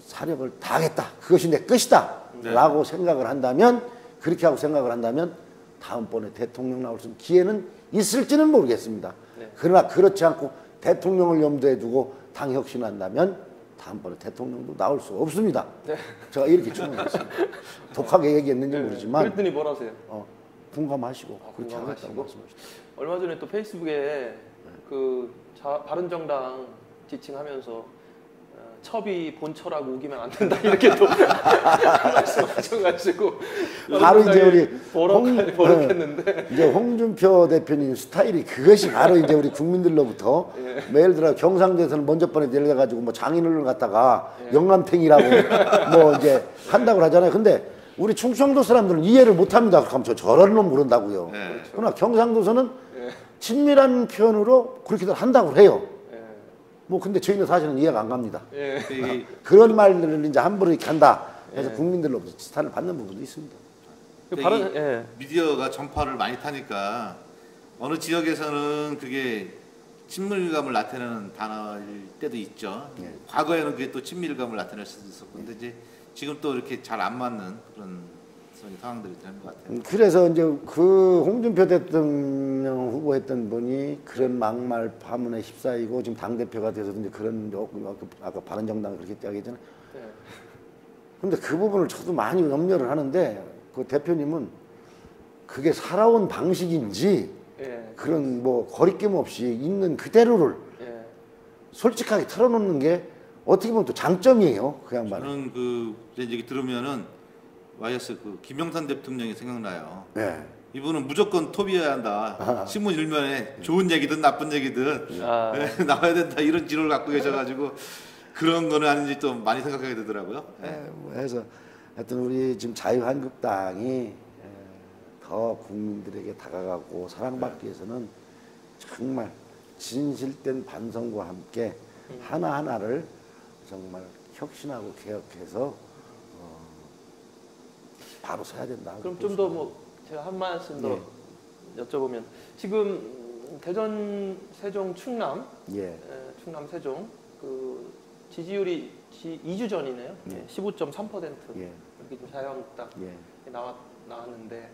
사력을 다하겠다. 그것이 내 끝이다. 라고 생각을 한다면 그렇게 하고 생각을 한다면 다음번에 대통령 나올 수 있는 기회는 있을지는 모르겠습니다. 그러나 그렇지 않고 대통령을 염두에 두고 당 혁신한다면 다음번에 대통령도 나올 수 없습니다. 네. 제가 이렇게 주문했습니다. 독하게 얘기했는지 모르지만 그랬더니 뭐라세요? 공감하시고 그렇게 공감하시고? 하겠다고 말씀하셨죠. 얼마 전에 또 페이스북에 그 바른정당 지칭하면서 첩이 본처라고 우기면 안 된다 이렇게 또 말씀하셔가지고 바로 이제 우리 버럭했는데 이제 홍준표 대표님 스타일이 그것이 바로 이제 우리 국민들로부터 뭐 예를 들어 경상도에서는 먼저 번에 내려가지고 뭐 장인어른을 갖다가 영감탱이라고 뭐 이제 한다고 하잖아요. 근데 우리 충청도 사람들은 이해를 못합니다. 그럼 저런 놈 모른다고요. 그러나 경상도에서는 친밀한 표현으로 그렇게들 한다고 해요. 뭐 근데 저희는 사실은 이해가 안 갑니다. 그런 말들을 이제 함부로 이렇게 한다 해서 국민들로부터 지탄을 받는 부분도 있습니다. 미디어가 전파를 많이 타니까 어느 지역에서는 그게 친밀감을 나타내는 단어일 때도 있죠. 과거에는 그게 또 친밀감을 나타낼 수도 있었고, 근데 이제 지금 또 이렇게 잘 안 맞는 그런 상황들이 되는 것 같아요. 그래서 이제 그 홍준표 대통령 후보했던 분이 그런 막말 파문에 휩싸이고 지금 당 대표가 돼서 이제 그런 아까 바른정당 그렇게 이야기했잖아요. 근데 그 부분을 저도 많이 염려를 하는데 그 대표님은 그게 살아온 방식인지 그런 뭐 거리낌 없이 있는 그대로를 솔직하게 털어놓는 게 어떻게 보면 또 장점이에요. 그 양반은. 저는 그 얘기 들으면은 YS 그 김영삼 대통령이 생각나요. 이분은 무조건 톱이어야 한다. 신문 일면에 좋은 얘기든 나쁜 얘기든 나와야 된다 이런 지론을 갖고 계셔가지고 그런 거는 아닌지 또 많이 생각하게 되더라고요. 그래서 하여튼 우리 지금 자유한국당이 더 국민들에게 다가가고 사랑받기 위해서는 정말 진실된 반성과 함께 하나하나를 정말 혁신하고 개혁해서 바로 서야 된다. 그럼 좀 더 뭐 제가 한 말씀 더 여쭤보면 지금 대전, 세종, 충남, 충남, 세종 그 지지율이 2주 전이네요. 15.3% 이렇게 좀 자유한국당 나왔는데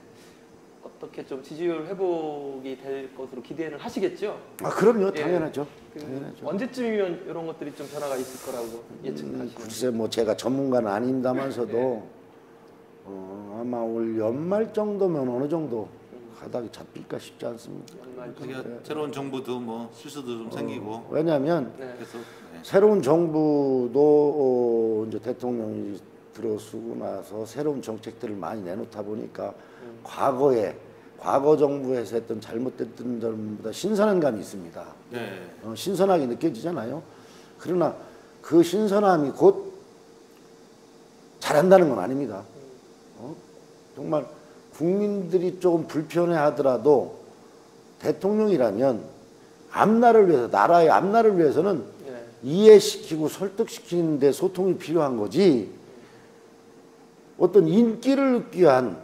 어떻게 좀 지지율 회복이 될 것으로 기대를 하시겠죠? 그럼요, 당연하죠. 당연하죠. 언제쯤이면 이런 것들이 좀 변화가 있을 거라고 예측하시나요? 글쎄 뭐 제가 전문가는 아닙니다만서도 아마 올 연말 정도면 어느 정도 가닥이 잡힐까 싶지 않습니다. 새로운 정부도 뭐 실수도 좀 생기고. 왜냐하면 그래서 새로운 정부도 이제 대통령이 들어서고 나서 새로운 정책들을 많이 내놓다 보니까 과거 정부에서 했던 잘못됐던 점보다 신선한 감이 있습니다. 신선하게 느껴지잖아요. 그러나 그 신선함이 곧 잘한다는 건 아닙니다. 정말 국민들이 조금 불편해하더라도 대통령이라면 앞날을 위해서 나라의 앞날을 위해서는 이해시키고 설득시키는 데 소통이 필요한 거지 어떤 인기를 얻기 위한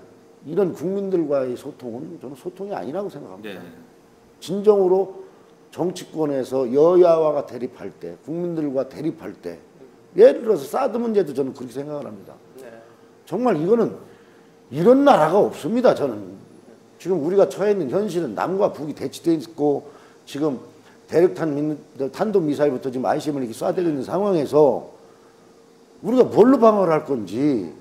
이런 국민들과의 소통은 저는 소통이 아니라고 생각합니다. 진정으로 정치권에서 여야와 대립할 때 국민들과 대립할 때 예를 들어서 사드 문제도 저는 그렇게 생각을 합니다. 정말 이거는 이런 나라가 없습니다. 저는 지금 우리가 처해 있는 현실은 남과 북이 대치되어 있고 지금 대륙탄 탄도미사일부터 지금 ICBM을 이렇게 쏴대고 있는 상황에서 우리가 뭘로 방어를 할 건지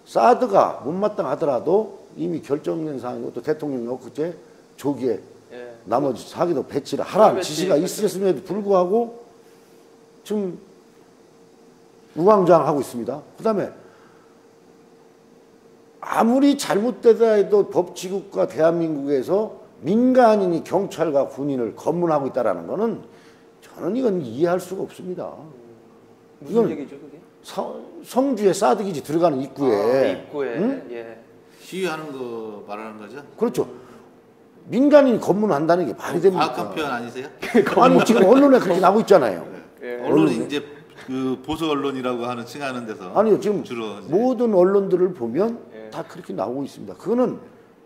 사드가 못마땅하더라도 이미 결정된 상황이고 또 대통령이 엊그제 조기에 나머지 4기도 배치를 하라는 지시가 있었음에도 불구하고 지금 우왕좌왕하고 있습니다. 그 다음에 아무리 잘못되다 해도 법치국가 대한민국에서 민간인이 경찰과 군인을 검문하고 있다는 것은 저는 이건 이해할 수가 없습니다. 무슨 얘기죠 그게? 성주에 사드 기지 들어가는 입구에 입구에 시위하는 거 말하는 거죠? 그렇죠. 민간인이 검문한다는 게 말이 됩니까? 과학한 표현 아니세요? 아니 지금 언론에 그렇게 나오고 있잖아요. 언론이 이제 그 보수 언론이라고 하는 칭하는 데서 아니요 지금 주로 모든 언론들을 보면 다 그렇게 나오고 있습니다. 그거는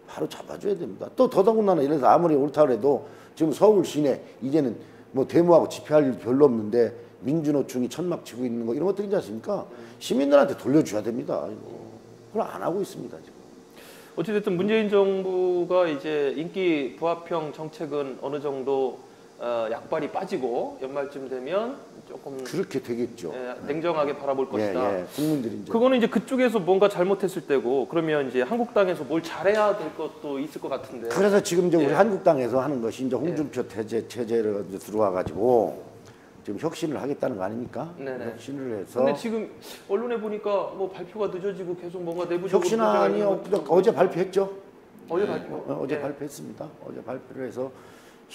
바로 잡아줘야 됩니다. 또 더더군다나 이래서 아무리 옳다 그래도 지금 서울 시내 이제는 뭐 데모하고 집회할 일 별로 없는데 민주노총이 천막 치고 있는 거 이런 것들 있지 않습니까? 시민들한테 돌려줘야 됩니다. 이거. 그걸 안 하고 있습니다 지금. 어찌됐든 문재인 정부가 이제 인기 부합형 정책은 어느 정도 약발이 빠지고 연말쯤 되면 조금 그렇게 되겠죠. 냉정하게 바라볼 것이다. 국민들이 이제 그거는 이제 그쪽에서 뭔가 잘못했을 때고 그러면 이제 한국당에서 뭘 잘해야 될 것도 있을 것 같은데. 그래서 지금 이제 우리 예. 한국당에서 하는 것이 이제 홍준표 체제를 이제 들어와 가지고 지금 혁신을 하겠다는 거 아닙니까? 네네. 혁신을 해서. 근데 지금 언론에 보니까 뭐 발표가 늦어지고 계속 뭔가 내부적으로 혁신안이 어제 발표했죠. 어제 발표. 어제 예. 발표했습니다. 어제 발표를 해서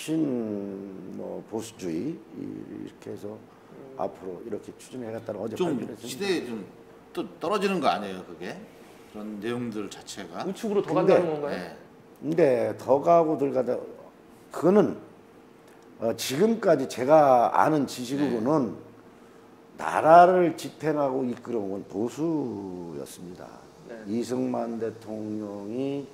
뭐 보수주의 이렇게 해서 앞으로 이렇게 추진해갔다는 어제 좀 발표를 했습니다. 시대에 좀 또 떨어지는 거 아니에요, 그게? 그런 내용들 자체가. 우측으로 더 근데- 간다는 건가요? 네. 근데 더 가고 들어가다 그거는 지금까지 제가 아는 지식으로는 나라를 지탱하고 이끌어온 건 보수였습니다. 네. 이승만 대통령이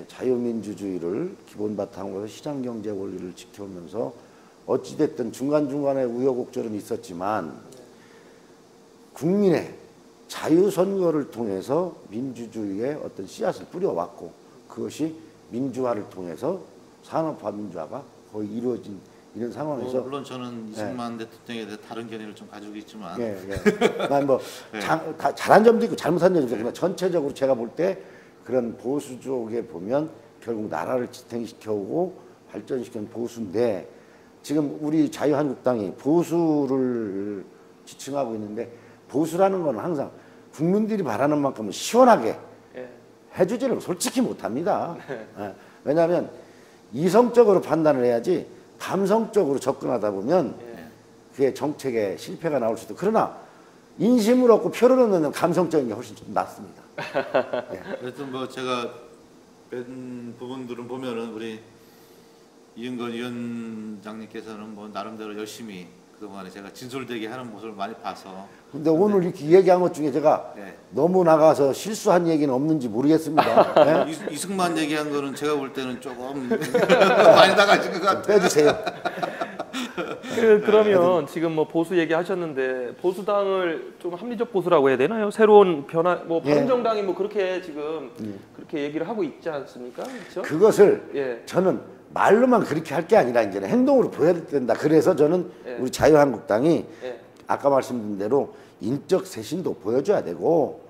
자유민주주의를 기본 바탕으로 시장 경제 원리를 지켜오면서 어찌됐든 중간중간에 우여곡절은 있었지만 국민의 자유선거를 통해서 민주주의의 어떤 씨앗을 뿌려왔고 그것이 민주화를 통해서 산업화 민주화가 거의 이루어진 이런 상황에서 물론 저는 이승만 대통령에 대해 다른 견해를 좀 가지고 있지만 난 잘한 점도 있고 잘못한 점도 있고 그러나 전체적으로 제가 볼 때 그런 보수 쪽에 보면 결국 나라를 지탱시켜오고 발전시키는 보수인데 지금 우리 자유한국당이 보수를 지칭하고 있는데 보수라는 건 항상 국민들이 바라는 만큼은 시원하게 예. 해주지를 솔직히 못합니다. 왜냐하면 이성적으로 판단을 해야지 감성적으로 접근하다 보면 그게 정책에 실패가 나올 수도. 그러나 인심을 얻고 표를 얻는 감성적인 게 훨씬 좀 낫습니다. 하여튼 뭐 제가 뵌 부분들은 보면은 우리 이은건 위원장님께서는 뭐 나름대로 열심히 그동안에 제가 진솔되게 하는 모습을 많이 봐서. 근데 오늘 이렇게 얘기한 것 중에 제가 너무 나가서 실수한 얘기는 없는지 모르겠습니다. 이승만 얘기한 거는 제가 볼 때는 조금 많이 나가신 것 같아요. 빼주세요. 그러면 지금 뭐 보수 얘기하셨는데 보수당을 좀 합리적 보수라고 해야 되나요? 새로운 변화, 뭐 바른정당이 뭐 그렇게 지금 그렇게 얘기를 하고 있지 않습니까? 그렇죠? 그것을 저는 말로만 그렇게 할 게 아니라 이제는 행동으로 보여야 된다. 그래서 저는 우리 자유한국당이 아까 말씀드린 대로 인적 쇄신도 보여줘야 되고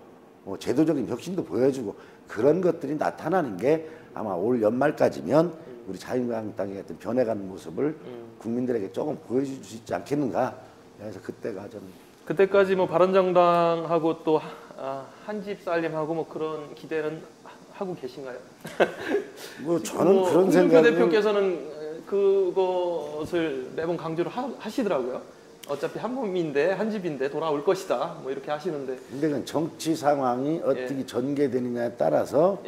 제도적인 혁신도 보여주고 그런 것들이 나타나는 게 아마 올 연말까지면 우리 자유한국당의 어떤 변해가는 모습을 국민들에게 조금 보여줄 수 있지 않겠는가. 그래서 그때가 저는 그때까지 뭐 바른정당하고 또 한집 살림하고 뭐 그런 기대는 하고 계신가요? 뭐 저는 뭐 그런 홍준표 생각을 대표께서는 그것을 매번 강조를 하시더라고요. 어차피 한 몸인데 한 집인데 돌아올 것이다. 뭐 이렇게 하시는데. 근데 그 정치 상황이 어떻게 전개되느냐에 따라서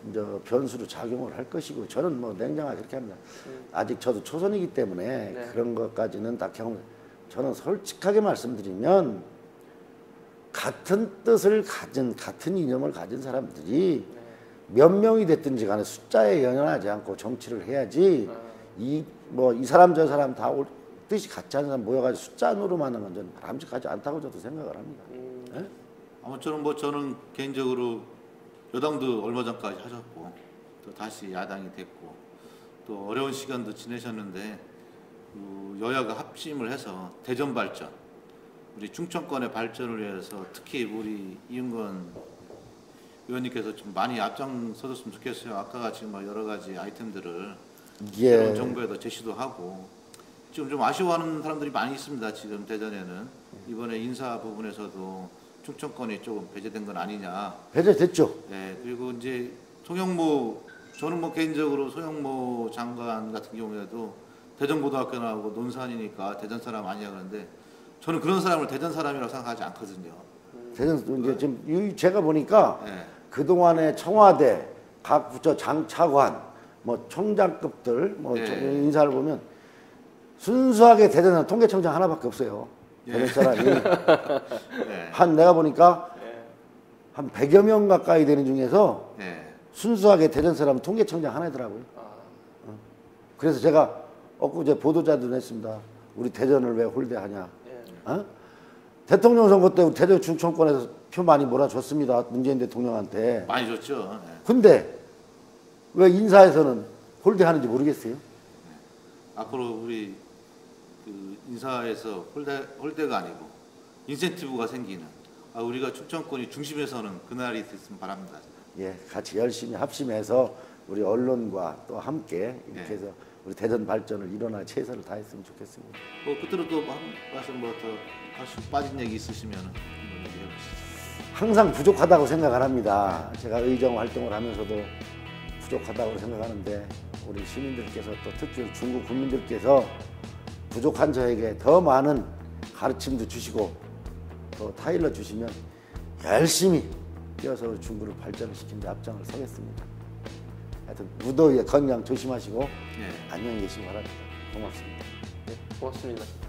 이제 변수로 작용을 할 것이고 저는 뭐 냉정하게 그렇게 합니다. 아직 저도 초선이기 때문에 그런 것까지는 다 경험. 저는 솔직하게 말씀드리면 같은 뜻을 가진 같은 이념을 가진 사람들이 몇 명이 됐든지 간에 숫자에 연연하지 않고 정치를 해야지 이 사람 저 사람 다 뜻이 같지 않은 사람 모여가지고 숫자노로만 하는 건 바람직하지 않다고 저도 생각을 합니다. 아무쪼록 뭐 저는 개인적으로 여당도 얼마 전까지 하셨고 또 다시 야당이 됐고 또 어려운 시간도 지내셨는데 여야가 합심을 해서 대전 발전, 우리 충청권의 발전을 위해서 특히 우리 이은건 의원님께서 좀 많이 앞장서줬으면 좋겠어요. 아까 같이 뭐 여러 가지 아이템들을 새로운 정부에도 제시도 하고 지금 좀 아쉬워하는 사람들이 많이 있습니다. 지금 대전에는 이번에 인사 부분에서도 충청권이 조금 배제된 건 아니냐. 배제됐죠. 네, 그리고 이제 송영무, 저는 뭐 개인적으로 송영무 장관 같은 경우에도 대전고등학교 나오고 논산이니까 대전 사람 아니야 그러는데 저는 그런 사람을 대전 사람이라고 생각하지 않거든요. 대전 이제 지금 제가 보니까 그 동안에 청와대 각 부처 장차관 뭐 총장급들 뭐 인사를 보면 순수하게 대전은 통계청장 하나밖에 없어요. 대전 사람이 한 내가 보니까 한 100여 명 가까이 되는 중에서 순수하게 대전 사람은 통계청장 하나더라고요. 그래서 제가 엊그제 보도자도 냈습니다. 우리 대전을 왜 홀대하냐. 대통령 선거 때 우리 대전 충청권에서 표 많이 몰아줬습니다. 문재인 대통령한테. 많이 줬죠. 근데 왜 인사에서는 홀대하는지 모르겠어요. 앞으로 우리 그 인사에서 홀대가 아니고 인센티브가 생기는 우리가 충청권이 중심에 서는 그날이 됐으면 바랍니다. 예, 같이 열심히 합심해서 우리 언론과 또 함께 이렇게 해서 우리 대전 발전을 일어날 최선을 다했으면 좋겠습니다. 끝으로 또 한 말씀 더 빠진 얘기 있으시면 한번 얘기해 보시죠. 항상 부족하다고 생각을 합니다. 제가 의정 활동을 하면서도 부족하다고 생각하는데 우리 시민들께서 또 특히 중국 국민들께서 부족한 저에게 더 많은 가르침도 주시고 또 타일러 주시면 열심히 뛰어서 중국을 발전을 시키는 데 앞장을 서겠습니다. 하여튼 무더위에 건강 조심하시고 안녕히 계시기 바랍니다. 고맙습니다. 네, 고맙습니다.